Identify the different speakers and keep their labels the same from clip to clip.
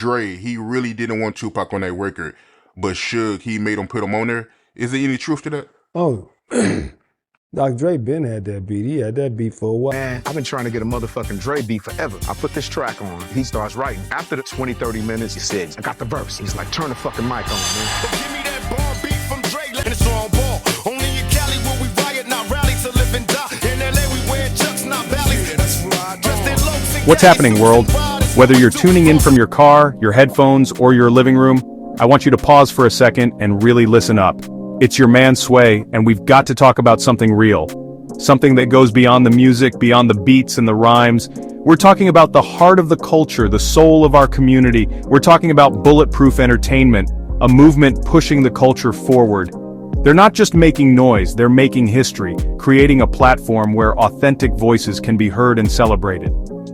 Speaker 1: Dre, he really didn't want Tupac on that record, but Suge, he made him put him on there. Is there any truth to that?
Speaker 2: Oh, Dr. Dre been had that beat. He had that beat for a while.
Speaker 3: Man, I've been trying to get a motherfucking Dre beat forever. I put this track on. He starts writing. After the 20, 30 minutes, he said, I got the verse. He's like, turn the fucking mic on, man.
Speaker 4: Give me that bar beat from Dre, and it's on ball. Only in Cali will we riot, not rally to live and die. In LA, we wear chucks, not valleys. That's why I dressed in locs and
Speaker 5: What's happening, world? Whether you're tuning in from your car, your headphones, or your living room, I want you to pause for a second and really listen up. It's your man Sway, and we've got to talk about something real. Something that goes beyond the music, beyond the beats and the rhymes. We're talking about the heart of the culture, the soul of our community. We're talking about bulletproof entertainment, a movement pushing the culture forward. They're not just making noise, they're making history, creating a platform where authentic voices can be heard and celebrated.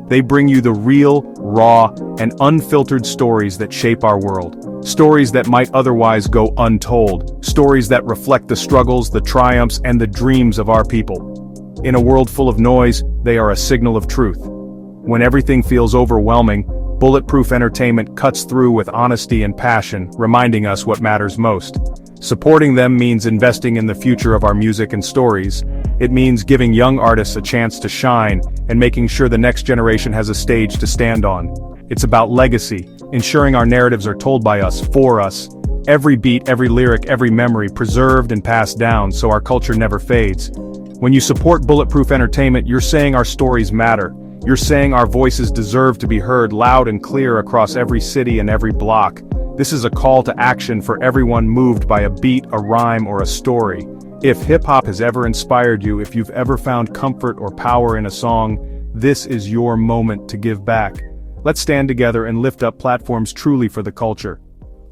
Speaker 5: They bring you the real, raw, and unfiltered stories that shape our world. Stories that might otherwise go untold. Stories that reflect the struggles, the triumphs, and the dreams of our people. In a world full of noise, they are a signal of truth. When everything feels overwhelming, bulletproof entertainment cuts through with honesty and passion, reminding us what matters most. Supporting them means investing in the future of our music and stories. It means giving young artists a chance to shine, and making sure the next generation has a stage to stand on. It's about legacy, ensuring our narratives are told by us, for us. Every beat, every lyric, every memory preserved and passed down so our culture never fades. When you support bulletproof entertainment, you're saying our stories matter. You're saying our voices deserve to be heard loud and clear across every city and every block. This is a call to action for everyone moved by a beat, a rhyme, or a story. If hip-hop has ever inspired you, if you've ever found comfort or power in a song, this is your moment to give back. Let's stand together and lift up platforms truly for the culture.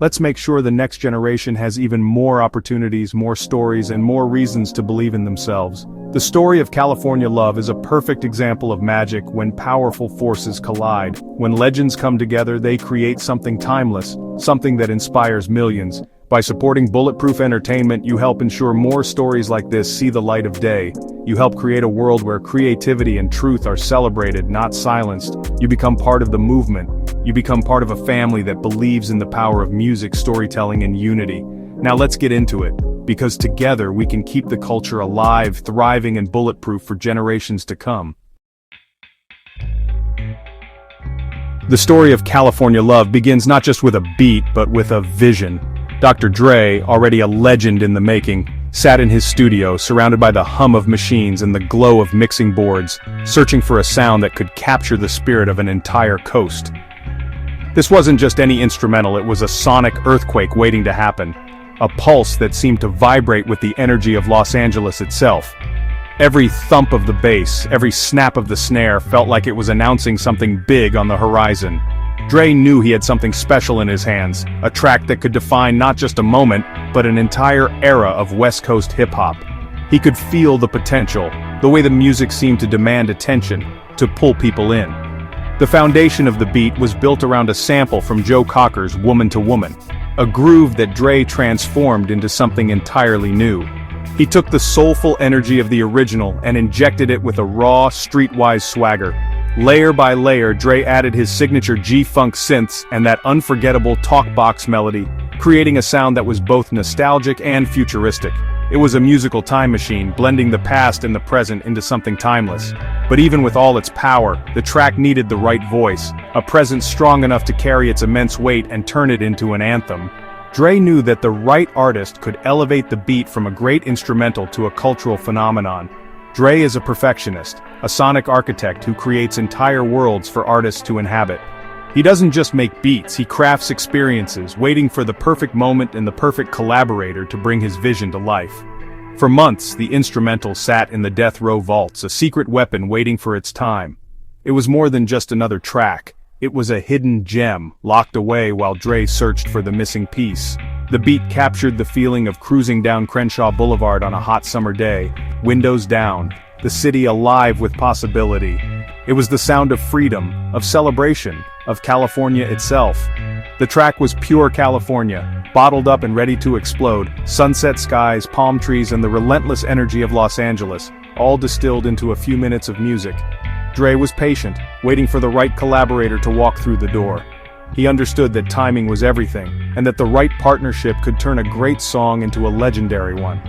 Speaker 5: Let's make sure the next generation has even more opportunities, more stories, and more reasons to believe in themselves. The story of California Love is a perfect example of magic when powerful forces collide. When legends come together, they create something timeless, something that inspires millions. By supporting bulletproof entertainment, you help ensure more stories like this see the light of day. You help create a world where creativity and truth are celebrated, not silenced. You become part of the movement. You become part of a family that believes in the power of music, storytelling, and unity. Now let's get into it, because together we can keep the culture alive, thriving, and bulletproof for generations to come. The story of California Love begins not just with a beat, but with a vision. Dr. Dre, already a legend in the making, sat in his studio surrounded by the hum of machines and the glow of mixing boards, searching for a sound that could capture the spirit of an entire coast. This wasn't just any instrumental, it was a sonic earthquake waiting to happen. A pulse that seemed to vibrate with the energy of Los Angeles itself. Every thump of the bass, every snap of the snare felt like it was announcing something big on the horizon. Dre knew he had something special in his hands, a track that could define not just a moment, but an entire era of West Coast hip-hop. He could feel the potential, the way the music seemed to demand attention, to pull people in. The foundation of the beat was built around a sample from Joe Cocker's Woman to Woman, a groove that Dre transformed into something entirely new. He took the soulful energy of the original and injected it with a raw, streetwise swagger. Layer by layer, Dre added his signature G-Funk synths and that unforgettable talk-box melody, creating a sound that was both nostalgic and futuristic. It was a musical time machine, blending the past and the present into something timeless. But even with all its power, the track needed the right voice, a presence strong enough to carry its immense weight and turn it into an anthem. Dre knew that the right artist could elevate the beat from a great instrumental to a cultural phenomenon. Dre is a perfectionist, a sonic architect who creates entire worlds for artists to inhabit. He doesn't just make beats, he crafts experiences, waiting for the perfect moment and the perfect collaborator to bring his vision to life. For months, the instrumental sat in the death row vaults, a secret weapon waiting for its time. It was more than just another track. It was a hidden gem, locked away while Dre searched for the missing piece. The beat captured the feeling of cruising down Crenshaw Boulevard on a hot summer day, windows down, the city alive with possibility. It was the sound of freedom, of celebration, of California itself. The track was pure California, bottled up and ready to explode, sunset skies, palm trees, and the relentless energy of Los Angeles, all distilled into a few minutes of music. Dre was patient, waiting for the right collaborator to walk through the door. He understood that timing was everything, and that the right partnership could turn a great song into a legendary one.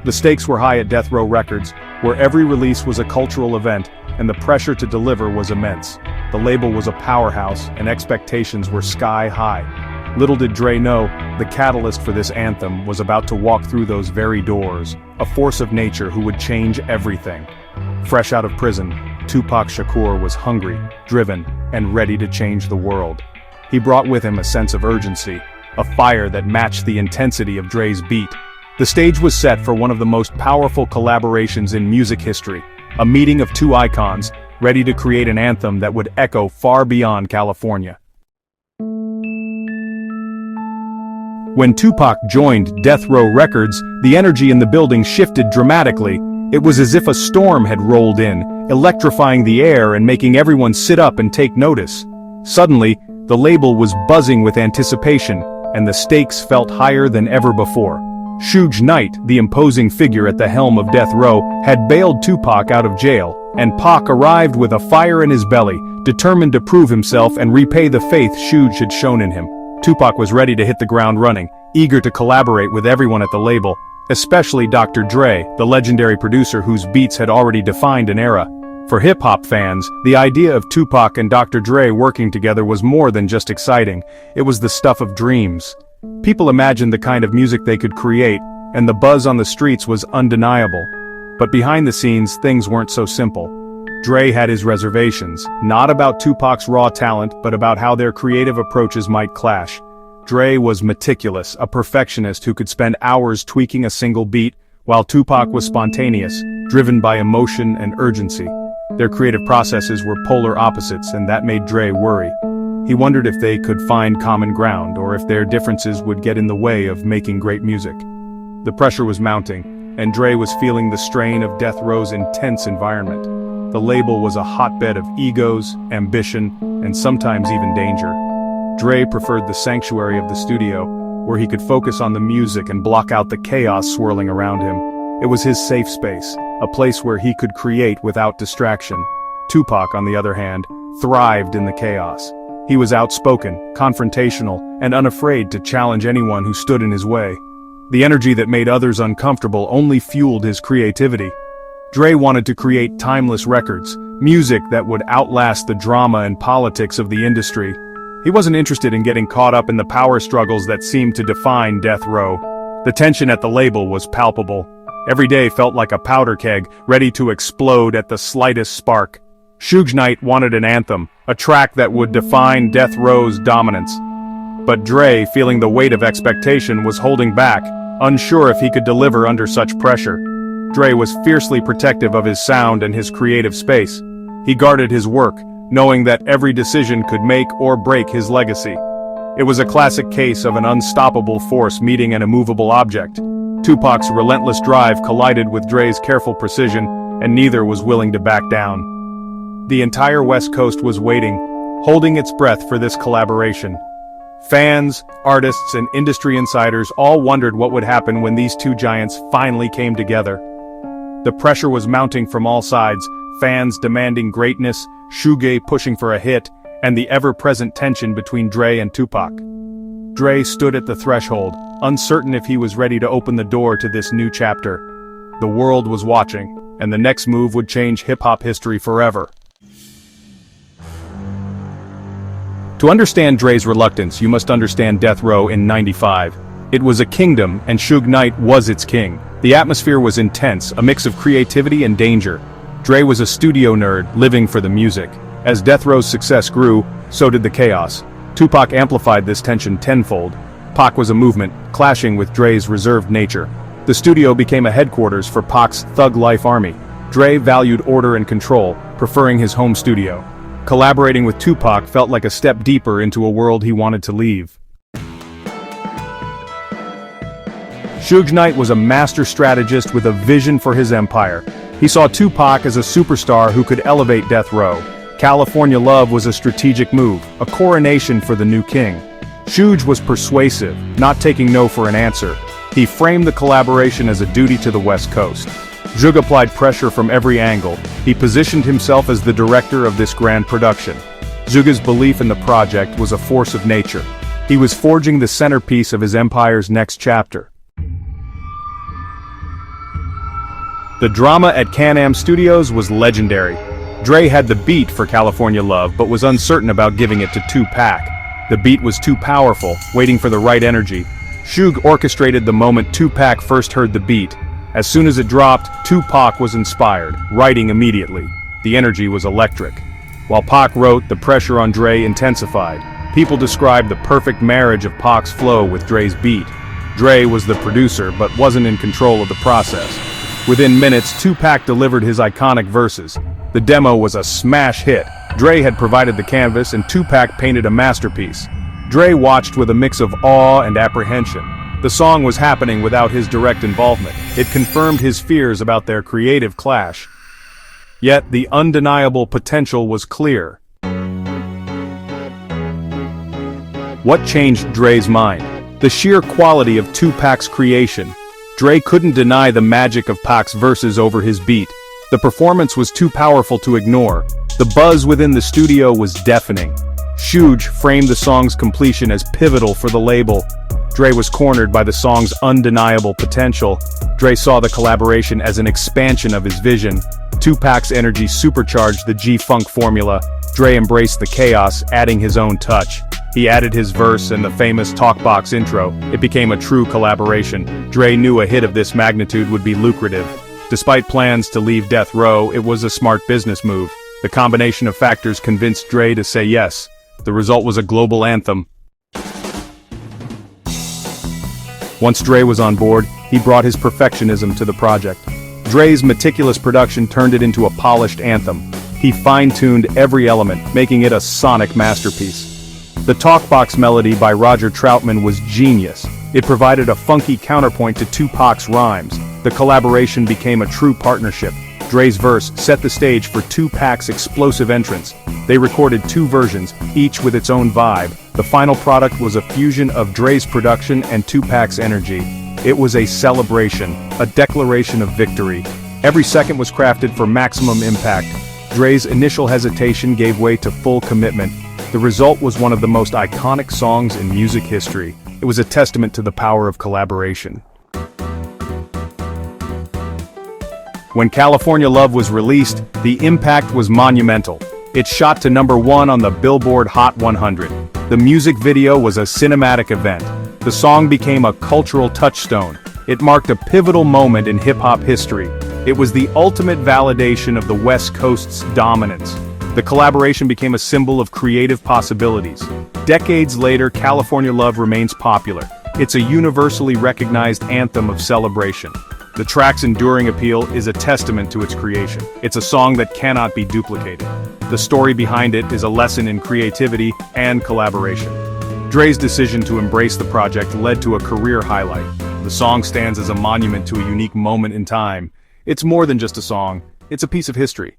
Speaker 5: The stakes were high at Death Row Records, where every release was a cultural event, and the pressure to deliver was immense. The label was a powerhouse, and expectations were sky high. Little did Dre know, the catalyst for this anthem was about to walk through those very doors, a force of nature who would change everything. Fresh out of prison, Tupac Shakur was hungry, driven, and ready to change the world. He brought with him a sense of urgency, a fire that matched the intensity of Dre's beat. The stage was set for one of the most powerful collaborations in music history, a meeting of two icons, ready to create an anthem that would echo far beyond California. When Tupac joined Death Row Records, the energy in the building shifted dramatically. It was as if a storm had rolled in, electrifying the air and making everyone sit up and take notice. Suddenly, the label was buzzing with anticipation, and the stakes felt higher than ever before. Suge Knight, the imposing figure at the helm of Death Row, had bailed Tupac out of jail, and Pac arrived with a fire in his belly, determined to prove himself and repay the faith Suge had shown in him. Tupac was ready to hit the ground running, eager to collaborate with everyone at the label, especially Dr. Dre, the legendary producer whose beats had already defined an era. For hip-hop fans, the idea of Tupac and Dr. Dre working together was more than just exciting, it was the stuff of dreams. People imagined the kind of music they could create, and the buzz on the streets was undeniable. But behind the scenes, things weren't so simple. Dre had his reservations, not about Tupac's raw talent, but about how their creative approaches might clash. Dre was meticulous, a perfectionist who could spend hours tweaking a single beat, while Tupac was spontaneous, driven by emotion and urgency. Their creative processes were polar opposites, and that made Dre worry. He wondered if they could find common ground, or if their differences would get in the way of making great music. The pressure was mounting, and Dre was feeling the strain of Death Row's intense environment. The label was a hotbed of egos, ambition, and sometimes even danger. Dre preferred the sanctuary of the studio, where he could focus on the music and block out the chaos swirling around him. It was his safe space, a place where he could create without distraction. Tupac, on the other hand, thrived in the chaos. He was outspoken, confrontational, and unafraid to challenge anyone who stood in his way. The energy that made others uncomfortable only fueled his creativity. Dre wanted to create timeless records, music that would outlast the drama and politics of the industry. He wasn't interested in getting caught up in the power struggles that seemed to define Death Row. The tension at the label was palpable. Every day felt like a powder keg, ready to explode at the slightest spark. Suge Knight wanted an anthem, a track that would define Death Row's dominance. But Dre, feeling the weight of expectation, was holding back, unsure if he could deliver under such pressure. Dre was fiercely protective of his sound and his creative space. He guarded his work, knowing that every decision could make or break his legacy. It was a classic case of an unstoppable force meeting an immovable object. Tupac's relentless drive collided with Dre's careful precision, and neither was willing to back down. The entire West Coast was waiting, holding its breath for this collaboration. Fans, artists, and industry insiders all wondered what would happen when these two giants finally came together. The pressure was mounting from all sides, fans demanding greatness, Suge pushing for a hit, and the ever-present tension between Dre and Tupac. Dre stood at the threshold, uncertain if he was ready to open the door to this new chapter. The world was watching, and the next move would change hip-hop history forever. To understand Dre's reluctance, you must understand Death Row in '95. It was a kingdom, and Suge Knight was its king. The atmosphere was intense, a mix of creativity and danger. Dre was a studio nerd, living for the music. As Death Row's success grew, so did the chaos. Tupac amplified this tension tenfold. Pac was a movement, clashing with Dre's reserved nature. The studio became a headquarters for Pac's thug life army. Dre valued order and control, preferring his home studio. Collaborating with Tupac felt like a step deeper into a world he wanted to leave. Suge Knight was a master strategist with a vision for his empire. He saw Tupac as a superstar who could elevate Death Row. California Love was a strategic move, a coronation for the new king. Suge was persuasive, not taking no for an answer. He framed the collaboration as a duty to the West Coast. Suge applied pressure from every angle. He positioned himself as the director of this grand production. Suge's belief in the project was a force of nature. He was forging the centerpiece of his empire's next chapter. The drama at Can-Am Studios was legendary. Dre had the beat for California Love but was uncertain about giving it to Tupac. The beat was too powerful, waiting for the right energy. Suge orchestrated the moment Tupac first heard the beat. As soon as it dropped, Tupac was inspired, writing immediately. The energy was electric. While Pac wrote, the pressure on Dre intensified. People described the perfect marriage of Pac's flow with Dre's beat. Dre was the producer but wasn't in control of the process. Within minutes, Tupac delivered his iconic verses. The demo was a smash hit. Dre had provided the canvas and Tupac painted a masterpiece. Dre watched with a mix of awe and apprehension. The song was happening without his direct involvement. It confirmed his fears about their creative clash. Yet the undeniable potential was clear. What changed Dre's mind? The sheer quality of Tupac's creation. Dre couldn't deny the magic of Pac's verses over his beat. The performance was too powerful to ignore. The buzz within the studio was deafening. Suge framed the song's completion as pivotal for the label. Dre was cornered by the song's undeniable potential. Dre saw the collaboration as an expansion of his vision. Tupac's energy supercharged the G-Funk formula. Dre embraced the chaos, adding his own touch. He added his verse and the famous talkbox intro. It became a true collaboration. Dre knew a hit of this magnitude would be lucrative. Despite plans to leave Death Row, it was a smart business move. The combination of factors convinced Dre to say yes. The result was a global anthem. Once Dre was on board, he brought his perfectionism to the project. Dre's meticulous production turned it into a polished anthem. He fine-tuned every element, making it a sonic masterpiece. The Talkbox melody by Roger Troutman was genius. It provided a funky counterpoint to Tupac's rhymes. The collaboration became a true partnership. Dre's verse set the stage for Tupac's explosive entrance. They recorded two versions, each with its own vibe. The final product was a fusion of Dre's production and Tupac's energy. It was a celebration, a declaration of victory. Every second was crafted for maximum impact. Dre's initial hesitation gave way to full commitment. The result was one of the most iconic songs in music history. It was a testament to the power of collaboration. When California Love was released, the impact was monumental. It shot to #1 on the Billboard Hot 100. The music video was a cinematic event. The song became a cultural touchstone. It marked a pivotal moment in hip-hop history. It was the ultimate validation of the West Coast's dominance. The collaboration became a symbol of creative possibilities. Decades later, California Love remains popular. It's a universally recognized anthem of celebration. The track's enduring appeal is a testament to its creation. It's a song that cannot be duplicated. The story behind it is a lesson in creativity and collaboration. Dre's decision to embrace the project led to a career highlight. The song stands as a monument to a unique moment in time. It's more than just a song, it's a piece of history.